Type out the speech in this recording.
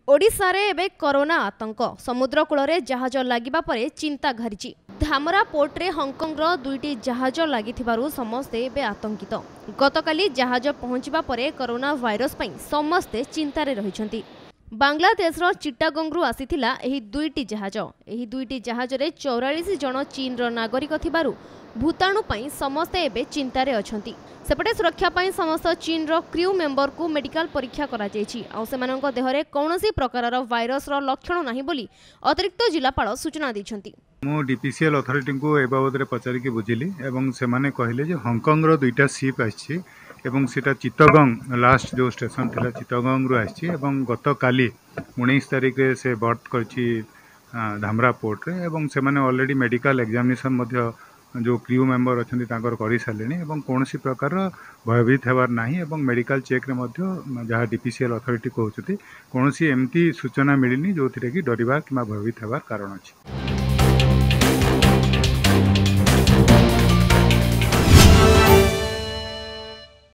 ओडिशारे एबे कोरोना आतंक समुद्र कूल जहाज लगिबा परे चिंता घारिछि। धामरा पोर्ट्रे हांगकांगर दुईटी जहाज लागिथिबारु समस्ते एबे आतंकित। गतकाली जहाज पहुंचबा परे कोरोना भाइरस पई समस्ते चिंतारे रहिछंती। बांग्लादेशर चिट्टागंगरु आसीथिला एही दुईटी जहाज। एही दुईटी जहाजरे 44 जन चीनर नागरिक थिबारु भूताणु पई समस्ते एबे चिंतारे अछंती। सेपटे सुरक्षा पई समस्त चीनर क्रू मेंबर को मेडिकल परीक्षा करा जायछि। आ सेमानक देहरे कोनोसी प्रकारर भाइरसर लक्षण नाही बोली अतिरिक्त जिलापाल सूचना दैछंती। मो डीपीसीएल अथॉरिटी को ए बाबद पचारि के बुझिली एवं सेमाने कहले जे हांगकांग रो दुईटा शिप आछि एवं सेटा चित्तगंग लास्ट जो स्टेशन थिला चित्तगंग रो आछि एवं गत काली 19 तारिख रे से बर्थ करछि धामरा पोर्ट रे एवं सेमाने ऑलरेडी मेडिकल एग्जामिनेशन मध्य जो क्रू मेंबर अच्छे कर सारे एवं कौन प्रकार भयभीत होबार नहीं एवं मेडिकल चेक रे मध्य जहाँ डीपीसीएल अथॉरिटी कहते कौन एमती सूचना मिलनी जो थी कि डरवा कि भयभीत होबार कारण अच्छे।